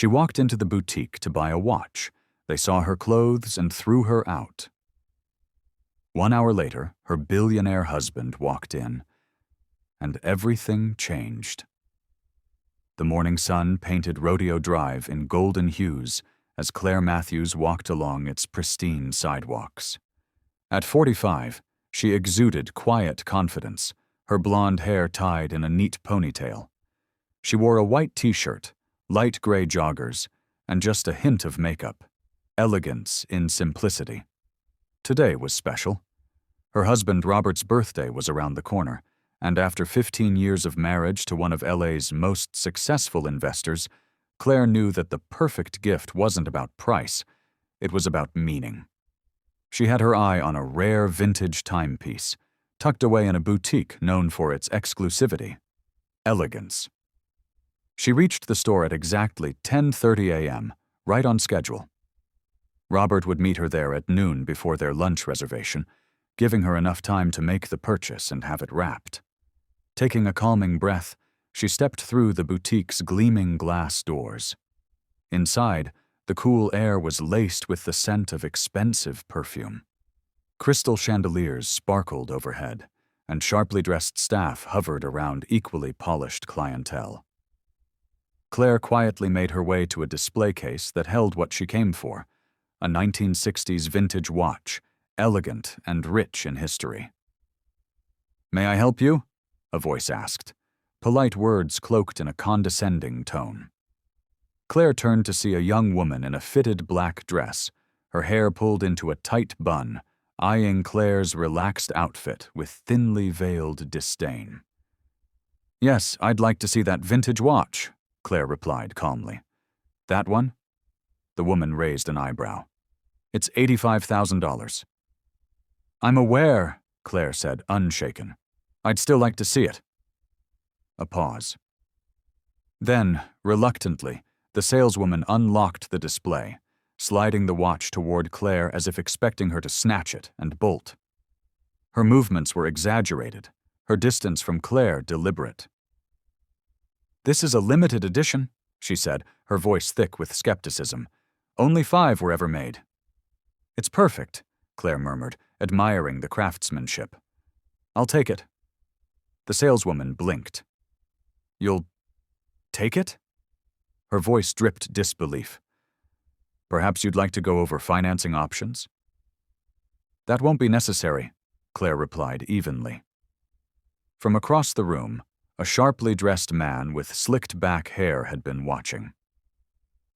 She walked into the boutique to buy a watch. They saw her clothes and threw her out. 1 hour later, her billionaire husband walked in, and everything changed. The morning sun painted Rodeo Drive in golden hues as Clare Matthews walked along its pristine sidewalks. At 45, she exuded quiet confidence, her blonde hair tied in a neat ponytail. She wore a white t-shirt, light gray joggers, and just a hint of makeup. Elegance in simplicity. Today was special. Her husband Robert's birthday was around the corner, and after 15 years of marriage to one of LA's most successful investors, Clare knew that the perfect gift wasn't about price, it was about meaning. She had her eye on a rare vintage timepiece, tucked away in a boutique known for its exclusivity, elegance. She reached the store at exactly 10:30 a.m., right on schedule. Robert would meet her there at noon before their lunch reservation, giving her enough time to make the purchase and have it wrapped. Taking a calming breath, she stepped through the boutique's gleaming glass doors. Inside, the cool air was laced with the scent of expensive perfume. Crystal chandeliers sparkled overhead, and sharply dressed staff hovered around equally polished clientele. Clare quietly made her way to a display case that held what she came for, a 1960s vintage watch, elegant and rich in history. "May I help you?" a voice asked, polite words cloaked in a condescending tone. Clare turned to see a young woman in a fitted black dress, her hair pulled into a tight bun, eyeing Clare's relaxed outfit with thinly veiled disdain. "Yes, I'd like to see that vintage watch," Clare replied calmly. "That one?" The woman raised an eyebrow. "It's $85,000. "I'm aware," Clare said, unshaken. "I'd still like to see it." A pause. Then, reluctantly, the saleswoman unlocked the display, sliding the watch toward Clare as if expecting her to snatch it and bolt. Her movements were exaggerated, her distance from Clare deliberate. "This is a limited edition," she said, her voice thick with skepticism. "Only 5 were ever made." "It's perfect," Clare murmured, admiring the craftsmanship. "I'll take it." The saleswoman blinked. "You'll take it?" Her voice dripped disbelief. "Perhaps you'd like to go over financing options?" "That won't be necessary," Clare replied evenly. From across the room, a sharply dressed man with slicked back hair had been watching.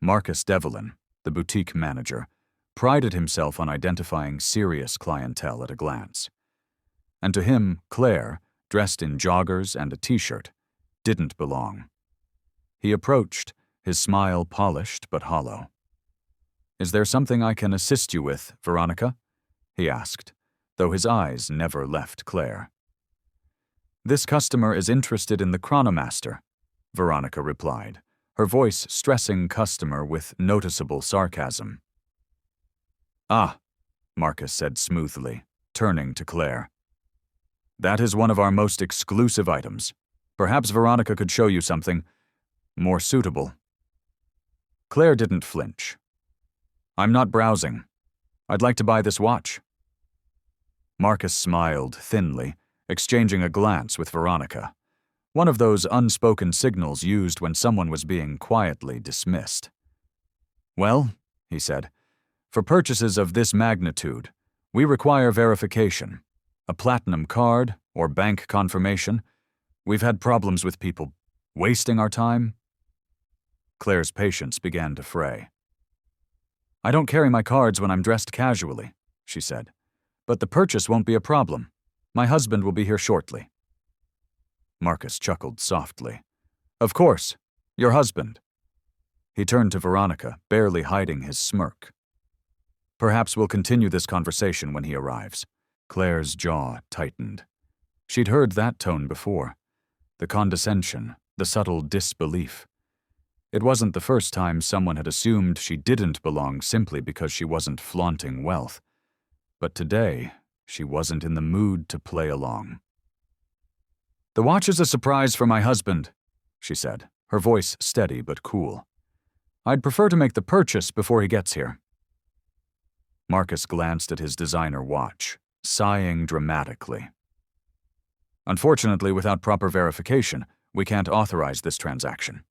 Marcus Devlin, the boutique manager, prided himself on identifying serious clientele at a glance. And to him, Clare, dressed in joggers and a t-shirt, didn't belong. He approached, his smile polished but hollow. "Is there something I can assist you with, Veronica?" he asked, though his eyes never left Clare. "This customer is interested in the Chronomaster," Veronica replied, her voice stressing customer with noticeable sarcasm. "Ah," Marcus said smoothly, turning to Clare. "That is one of our most exclusive items. Perhaps Veronica could show you something more suitable." Clare didn't flinch. "I'm not browsing. I'd like to buy this watch." Marcus smiled thinly, exchanging a glance with Veronica, one of those unspoken signals used when someone was being quietly dismissed. "Well," he said, "for purchases of this magnitude, we require verification. A platinum card or bank confirmation. We've had problems with people wasting our time." Clare's patience began to fray. "I don't carry my cards when I'm dressed casually," she said, "but the purchase won't be a problem. My husband will be here shortly." Marcus chuckled softly. "Of course, your husband." He turned to Veronica, barely hiding his smirk. "Perhaps we'll continue this conversation when he arrives." Clare's jaw tightened. She'd heard that tone before. The condescension, the subtle disbelief. It wasn't the first time someone had assumed she didn't belong simply because she wasn't flaunting wealth. But today, she wasn't in the mood to play along. "The watch is a surprise for my husband," she said, her voice steady but cool. I'd prefer to make the purchase before he gets here. Marcus glanced at his designer watch, sighing dramatically. Unfortunately, without proper verification, we can't authorize this transaction.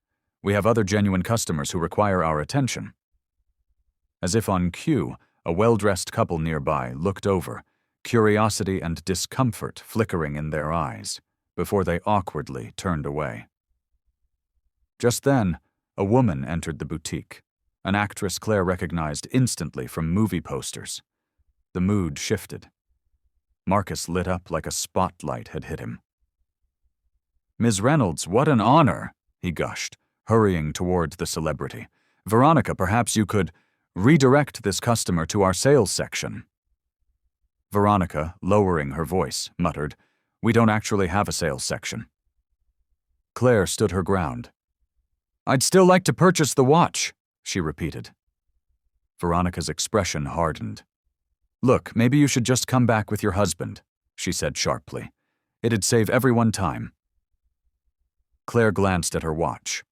We have other genuine customers who require our attention. As if on cue, a well-dressed couple nearby looked over, curiosity and discomfort flickering in their eyes, before they awkwardly turned away. Just then, a woman entered the boutique, an actress Claire recognized instantly from movie posters. The mood shifted. Marcus lit up like a spotlight had hit him. "Ms. Reynolds, what an honor," he gushed, hurrying toward the celebrity. "Veronica, perhaps you could redirect this customer to our sales section." Veronica, lowering her voice, muttered, "We don't actually have a sales section." Claire stood her ground. "I'd still like to purchase the watch," she repeated. Veronica's expression hardened. "Look, maybe you should just come back with your husband," she said sharply. "It'd save everyone time." Claire glanced at her watch.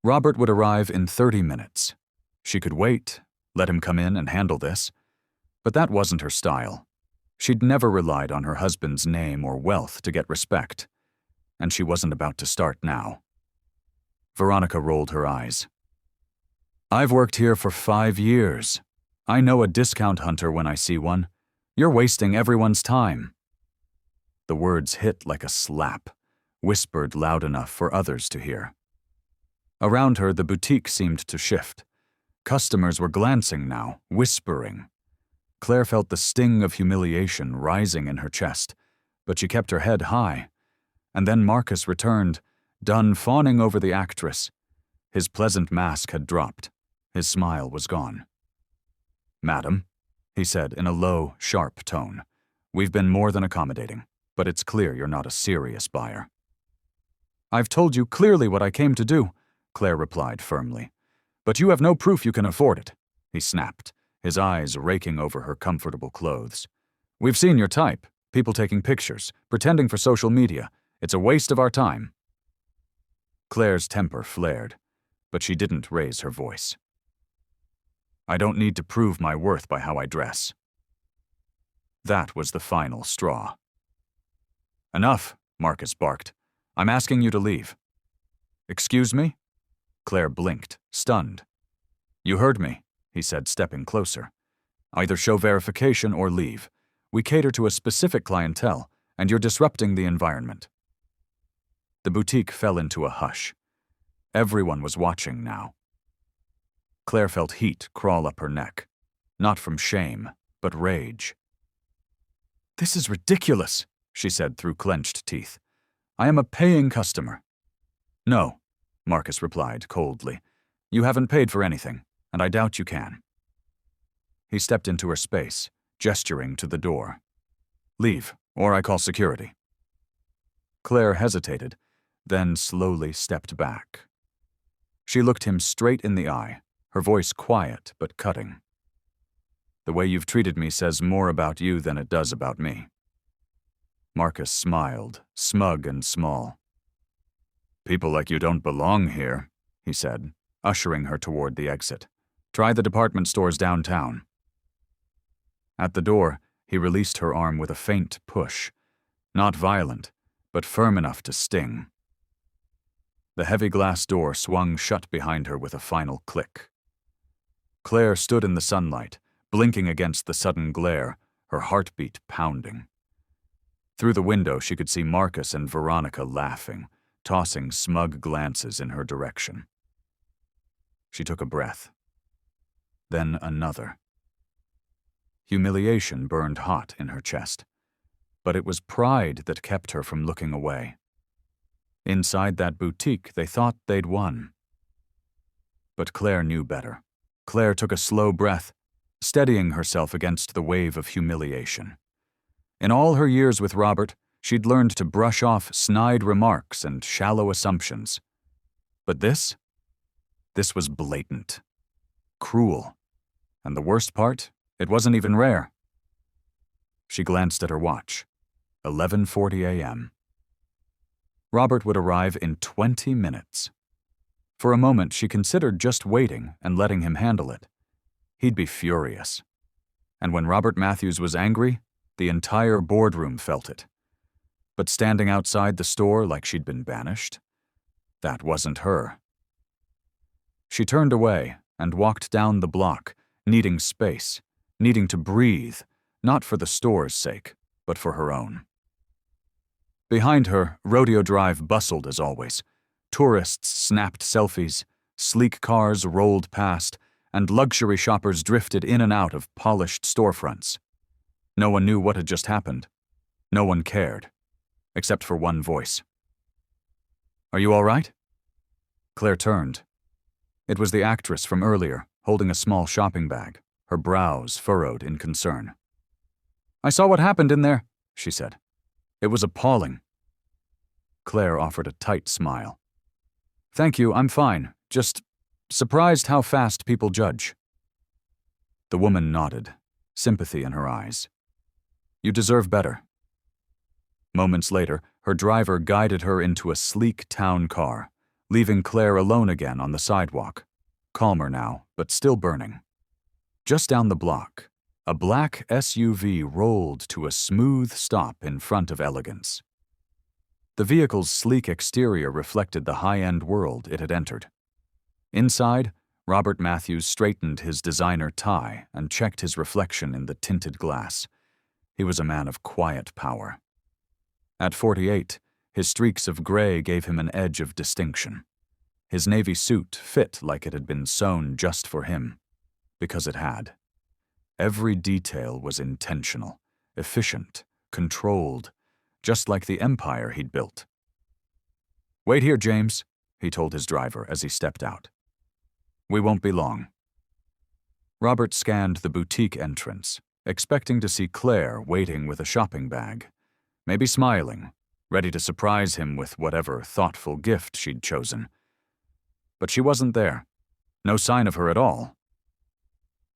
Robert would arrive in 30 minutes. She could wait, let him come in and handle this. But that wasn't her style. She'd never relied on her husband's name or wealth to get respect, and she wasn't about to start now. Veronica rolled her eyes. "I've worked here for 5 years. I know a discount hunter when I see one. You're wasting everyone's time." The words hit like a slap, whispered loud enough for others to hear. Around her, the boutique seemed to shift. Customers were glancing now, whispering. Claire felt the sting of humiliation rising in her chest, but she kept her head high. And then Marcus returned, done fawning over the actress. His pleasant mask had dropped. His smile was gone. "Madam," he said in a low, sharp tone, "we've been more than accommodating, but it's clear you're not a serious buyer." "I've told you clearly what I came to do," Claire replied firmly. "But you have no proof you can afford it," he snapped, his eyes raking over her comfortable clothes. "We've seen your type, people taking pictures, pretending for social media. It's a waste of our time." Claire's temper flared, but she didn't raise her voice. "I don't need to prove my worth by how I dress." That was the final straw. "Enough," Marcus barked. "I'm asking you to leave." "Excuse me?" Claire blinked, stunned. "You heard me," he said, stepping closer. "Either show verification or leave. We cater to a specific clientele, and you're disrupting the environment." The boutique fell into a hush. Everyone was watching now. Claire felt heat crawl up her neck, not from shame, but rage. "This is ridiculous," she said through clenched teeth. "I am a paying customer." "No," Marcus replied coldly. "You haven't paid for anything, and I doubt you can." He stepped into her space, gesturing to the door. "Leave, or I call security." Claire hesitated, then slowly stepped back. She looked him straight in the eye, her voice quiet but cutting. "The way you've treated me says more about you than it does about me." Marcus smiled, smug and small. "People like you don't belong here," he said, ushering her toward the exit. "Try the department stores downtown." At the door, he released her arm with a faint push, not violent, but firm enough to sting. The heavy glass door swung shut behind her with a final click. Claire stood in the sunlight, blinking against the sudden glare, her heartbeat pounding. Through the window, she could see Marcus and Veronica laughing, tossing smug glances in her direction. She took a breath. Then another. Humiliation burned hot in her chest, but it was pride that kept her from looking away. Inside that boutique, they thought they'd won. But Claire knew better. Claire took a slow breath, steadying herself against the wave of humiliation. In all her years with Robert, she'd learned to brush off snide remarks and shallow assumptions. But this was blatant, cruel, and the worst part, it wasn't even rare. She glanced at her watch. 11:40 a.m. Robert would arrive in 20 minutes. For a moment, she considered just waiting and letting him handle it. He'd be furious. And when Robert Matthews was angry, the entire boardroom felt it. But standing outside the store like she'd been banished, that wasn't her. She turned away and walked down the block, needing space, needing to breathe, not for the store's sake, but for her own. Behind her, Rodeo Drive bustled as always. Tourists snapped selfies, sleek cars rolled past, and luxury shoppers drifted in and out of polished storefronts. No one knew what had just happened. No one cared, except for one voice. "Are you all right?" Claire turned. It was the actress from earlier, holding a small shopping bag, her brows furrowed in concern. "I saw what happened in there," she said. "It was appalling." Claire offered a tight smile. "Thank you, I'm fine. Just surprised how fast people judge." The woman nodded, sympathy in her eyes. "You deserve better." Moments later, her driver guided her into a sleek town car, leaving Claire alone again on the sidewalk, calmer now, but still burning. Just down the block, a black SUV rolled to a smooth stop in front of Elegance. The vehicle's sleek exterior reflected the high-end world it had entered. Inside, Robert Matthews straightened his designer tie and checked his reflection in the tinted glass. He was a man of quiet power. At 48, his streaks of gray gave him an edge of distinction. His navy suit fit like it had been sewn just for him, because it had. Every detail was intentional, efficient, controlled, just like the empire he'd built. "Wait here, James," he told his driver as he stepped out. "We won't be long." Robert scanned the boutique entrance, expecting to see Claire waiting with a shopping bag, maybe smiling, ready to surprise him with whatever thoughtful gift she'd chosen. But she wasn't there. No sign of her at all.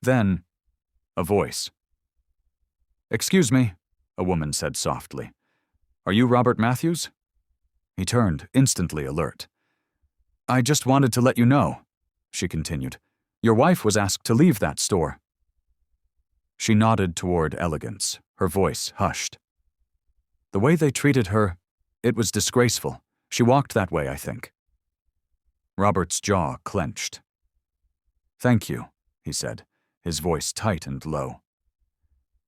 Then, a voice. "Excuse me," a woman said softly. "Are you Robert Matthews?" He turned, instantly alert. "I just wanted to let you know," she continued. "Your wife was asked to leave that store." She nodded toward Elegance, her voice hushed. "The way they treated her, it was disgraceful. She walked that way, I think." Robert's jaw clenched. "Thank you," he said, his voice tight and low.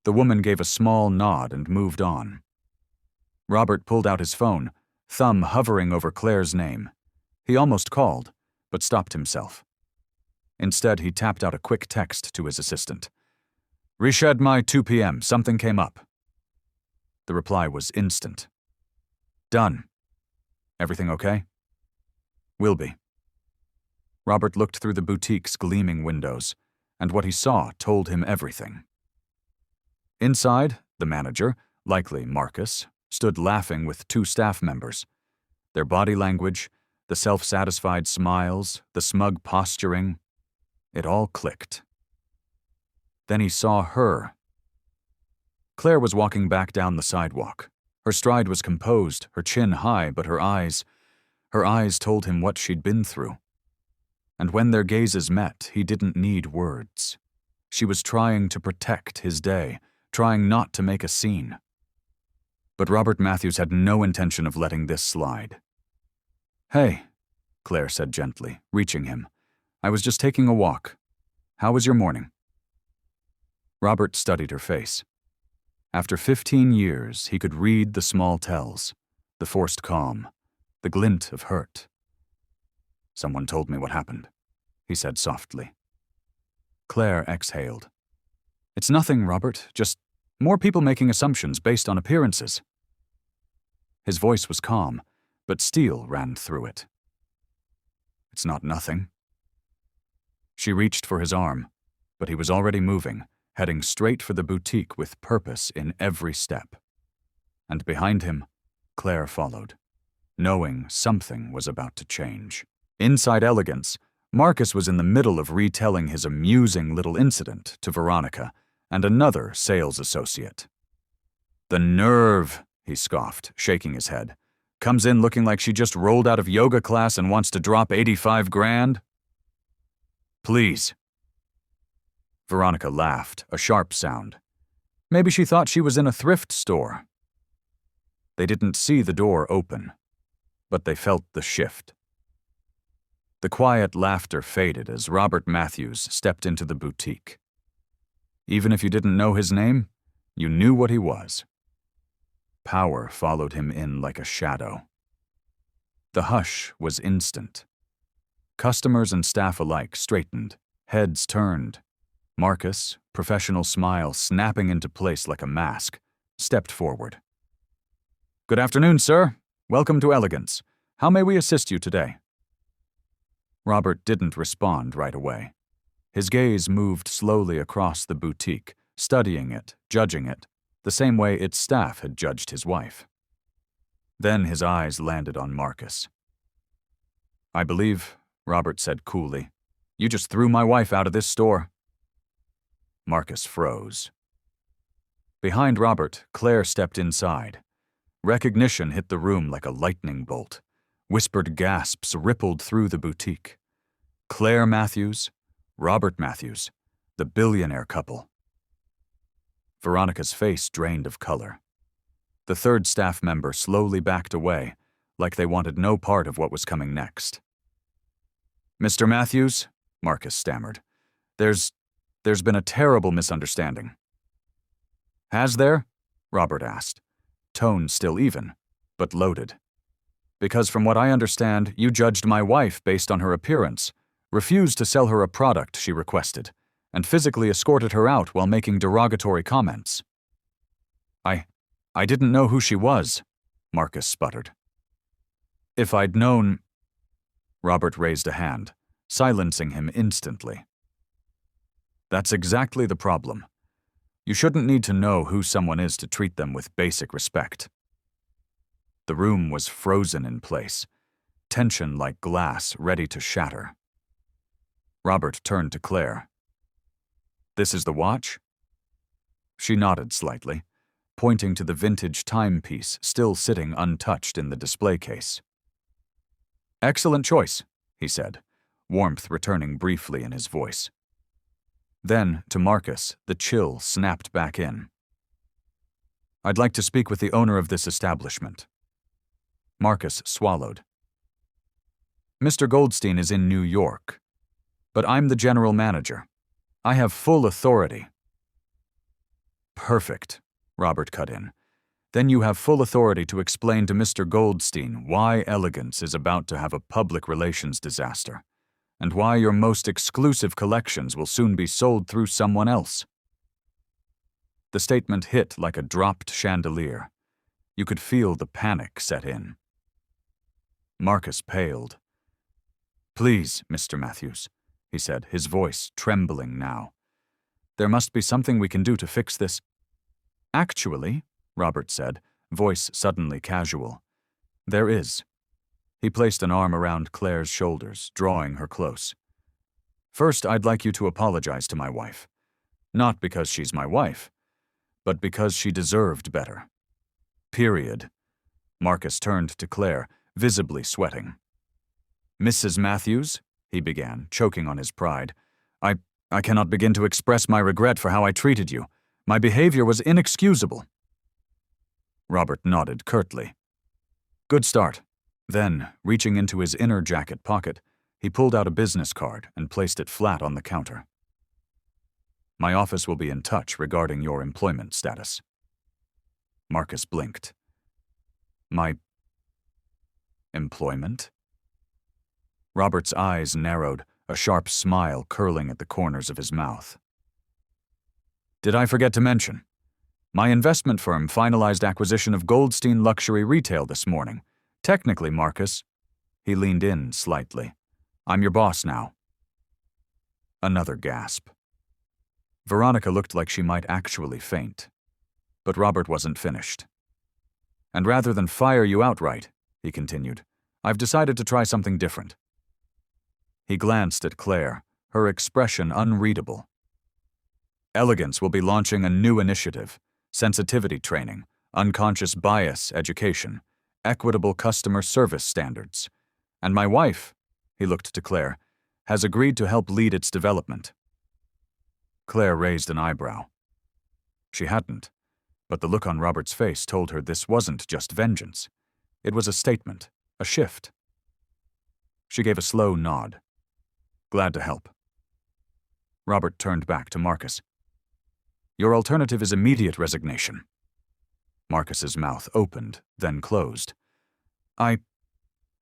The woman gave a small nod and moved on. Robert pulled out his phone, thumb hovering over Claire's name. He almost called, but stopped himself. Instead, he tapped out a quick text to his assistant. "Reshed my 2 p.m. Something came up." The reply was instant. "Done. Everything okay?" "Will be." Robert looked through the boutique's gleaming windows, and what he saw told him everything. Inside, the manager, likely Marcus, stood laughing with 2 staff members. Their body language, the self-satisfied smiles, the smug posturing, it all clicked. Then he saw her. Claire was walking back down the sidewalk. Her stride was composed, her chin high, but her eyes told him what she'd been through. And when their gazes met, he didn't need words. She was trying to protect his day, trying not to make a scene. But Robert Matthews had no intention of letting this slide. "Hey," Claire said gently, reaching him. "I was just taking a walk. How was your morning?" Robert studied her face. After 15 years, he could read the small tells, the forced calm, the glint of hurt. "Someone told me what happened," he said softly. Claire exhaled. "It's nothing, Robert, just more people making assumptions based on appearances." His voice was calm, but steel ran through it. "It's not nothing." She reached for his arm, but he was already moving, heading straight for the boutique with purpose in every step. And behind him, Claire followed, knowing something was about to change. Inside Elegance, Marcus was in the middle of retelling his amusing little incident to Veronica and another sales associate. "The nerve," he scoffed, shaking his head. Comes in looking like she just rolled out of yoga class and wants to drop 85 grand? Please. Veronica laughed, a sharp sound. Maybe she thought she was in a thrift store. They didn't see the door open, but they felt the shift. The quiet laughter faded as Robert Matthews stepped into the boutique. Even if you didn't know his name, you knew what he was. Power followed him in like a shadow. The hush was instant. Customers and staff alike straightened, heads turned. Marcus, professional smile snapping into place like a mask, stepped forward. Good afternoon, sir. Welcome to Elegance. How may we assist you today? Robert didn't respond right away. His gaze moved slowly across the boutique, studying it, judging it, the same way its staff had judged his wife. Then his eyes landed on Marcus. I believe, Robert said coolly, you just threw my wife out of this store. Marcus froze. Behind Robert, Clare stepped inside. Recognition hit the room like a lightning bolt. Whispered gasps rippled through the boutique. Clare Matthews, Robert Matthews, the billionaire couple. Veronica's face drained of color. The third staff member slowly backed away, like they wanted no part of what was coming next. Mr. Matthews, Marcus stammered, there's been a terrible misunderstanding. Has there? Robert asked, tone still even, but loaded. Because from what I understand, you judged my wife based on her appearance, refused to sell her a product she requested, and physically escorted her out while making derogatory comments. I didn't know who she was, Marcus sputtered. If I'd known... Robert raised a hand, silencing him instantly. That's exactly the problem. You shouldn't need to know who someone is to treat them with basic respect. The room was frozen in place, tension like glass ready to shatter. Robert turned to Clare. This is the watch? She nodded slightly, pointing to the vintage timepiece still sitting untouched in the display case. Excellent choice, he said, warmth returning briefly in his voice. Then, to Marcus, the chill snapped back in. I'd like to speak with the owner of this establishment. Marcus swallowed. Mr. Goldstein is in New York, but I'm the general manager. I have full authority. Perfect, Robert cut in. Then you have full authority to explain to Mr. Goldstein why Elegance is about to have a public relations disaster, and why your most exclusive collections will soon be sold through someone else. The statement hit like a dropped chandelier. You could feel the panic set in. Marcus paled. Please, Mr. Matthews, he said, his voice trembling now. There must be something we can do to fix this. Actually, Robert said, voice suddenly casual. There is. He placed an arm around Claire's shoulders, drawing her close. First, I'd like you to apologize to my wife. Not because she's my wife, but because she deserved better. Period. Marcus turned to Clare, visibly sweating. Mrs. Matthews, he began, choking on his pride, I cannot begin to express my regret for how I treated you. My behavior was inexcusable. Robert nodded curtly. Good start. Then, reaching into his inner jacket pocket, he pulled out a business card and placed it flat on the counter. My office will be in touch regarding your employment status. Marcus blinked. My employment? Robert's eyes narrowed, a sharp smile curling at the corners of his mouth. Did I forget to mention? My investment firm finalized acquisition of Goldstein Luxury Retail this morning. Technically, Marcus. He leaned in slightly. I'm your boss now. Another gasp. Veronica looked like she might actually faint. But Robert wasn't finished. And rather than fire you outright, he continued, I've decided to try something different. He glanced at Clare, her expression unreadable. Elegance will be launching a new initiative, sensitivity training, unconscious bias education, equitable customer service standards. And my wife, he looked to Clare, has agreed to help lead its development. Clare raised an eyebrow. She hadn't, but the look on Robert's face told her this wasn't just vengeance. It was a statement, a shift. She gave a slow nod. Glad to help. Robert turned back to Marcus. Your alternative is immediate resignation. Marcus's mouth opened, then closed. I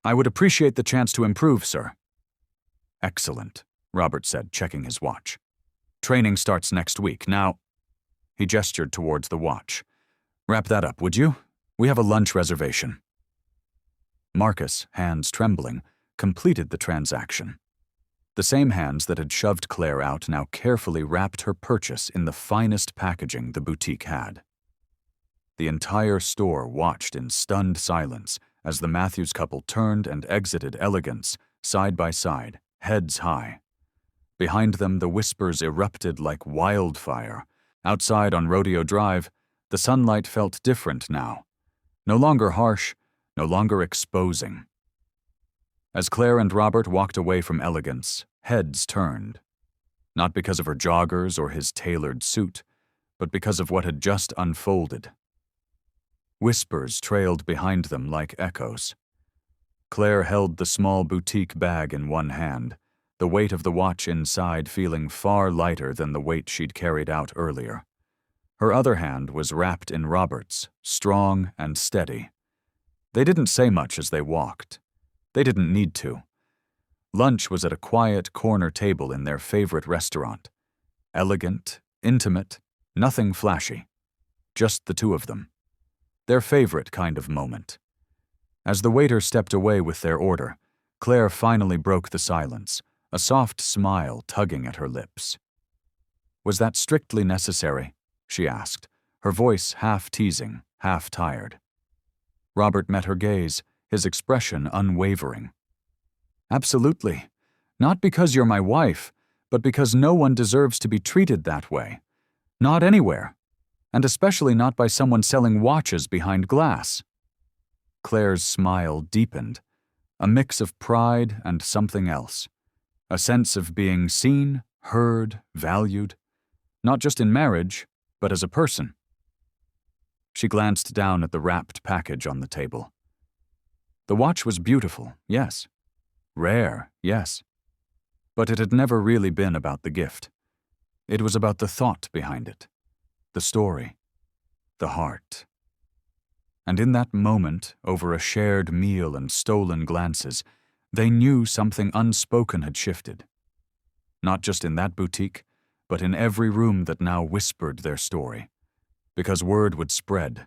would appreciate the chance to improve, sir. Excellent, Robert said, checking his watch. Training starts next week. Now, he gestured towards the watch. Wrap that up, would you? We have a lunch reservation. Marcus, hands trembling, completed the transaction. The same hands that had shoved Clare out now carefully wrapped her purchase in the finest packaging the boutique had. The entire store watched in stunned silence as the Matthews couple turned and exited Elegance, side by side, heads high. Behind them, the whispers erupted like wildfire. Outside on Rodeo Drive, the sunlight felt different now. No longer harsh, no longer exposing. As Clare and Robert walked away from Elegance, heads turned. Not because of her joggers or his tailored suit, but because of what had just unfolded. Whispers trailed behind them like echoes. Clare held the small boutique bag in one hand, the weight of the watch inside feeling far lighter than the weight she'd carried out earlier. Her other hand was wrapped in Robert's, strong and steady. They didn't say much as they walked. They didn't need to. Lunch was at a quiet corner table in their favorite restaurant. Elegant, intimate, nothing flashy. Just the two of them. Their favorite kind of moment. As the waiter stepped away with their order, Clare finally broke the silence, a soft smile tugging at her lips. Was that strictly necessary? She asked, her voice half teasing, half tired. Robert met her gaze, his expression unwavering. Absolutely. Not because you're my wife, but because no one deserves to be treated that way. Not anywhere. And especially not by someone selling watches behind glass. Clare's smile deepened, a mix of pride and something else. A sense of being seen, heard, valued, not just in marriage, but as a person. She glanced down at the wrapped package on the table. The watch was beautiful, yes. Rare, yes. But it had never really been about the gift. It was about the thought behind it, the story, the heart. And in that moment, over a shared meal and stolen glances, they knew something unspoken had shifted. Not just in that boutique, but in every room that now whispered their story. Because word would spread.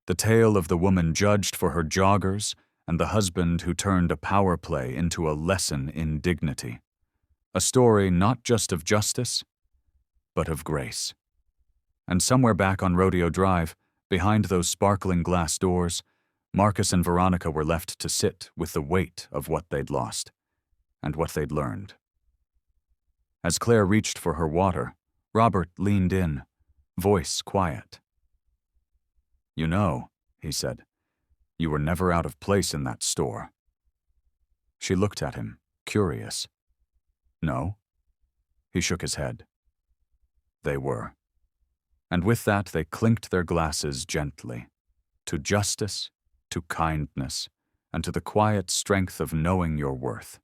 The tale of the woman judged for her joggers and the husband who turned a power play into a lesson in dignity. A story not just of justice, but of grace. And somewhere back on Rodeo Drive, behind those sparkling glass doors, Marcus and Veronica were left to sit with the weight of what they'd lost and what they'd learned. As Clare reached for her water, Robert leaned in, voice quiet. You know, he said, you were never out of place in that store. She looked at him, curious. No? He shook his head. They were. And with that they clinked their glasses gently, to justice, to kindness, and to the quiet strength of knowing your worth.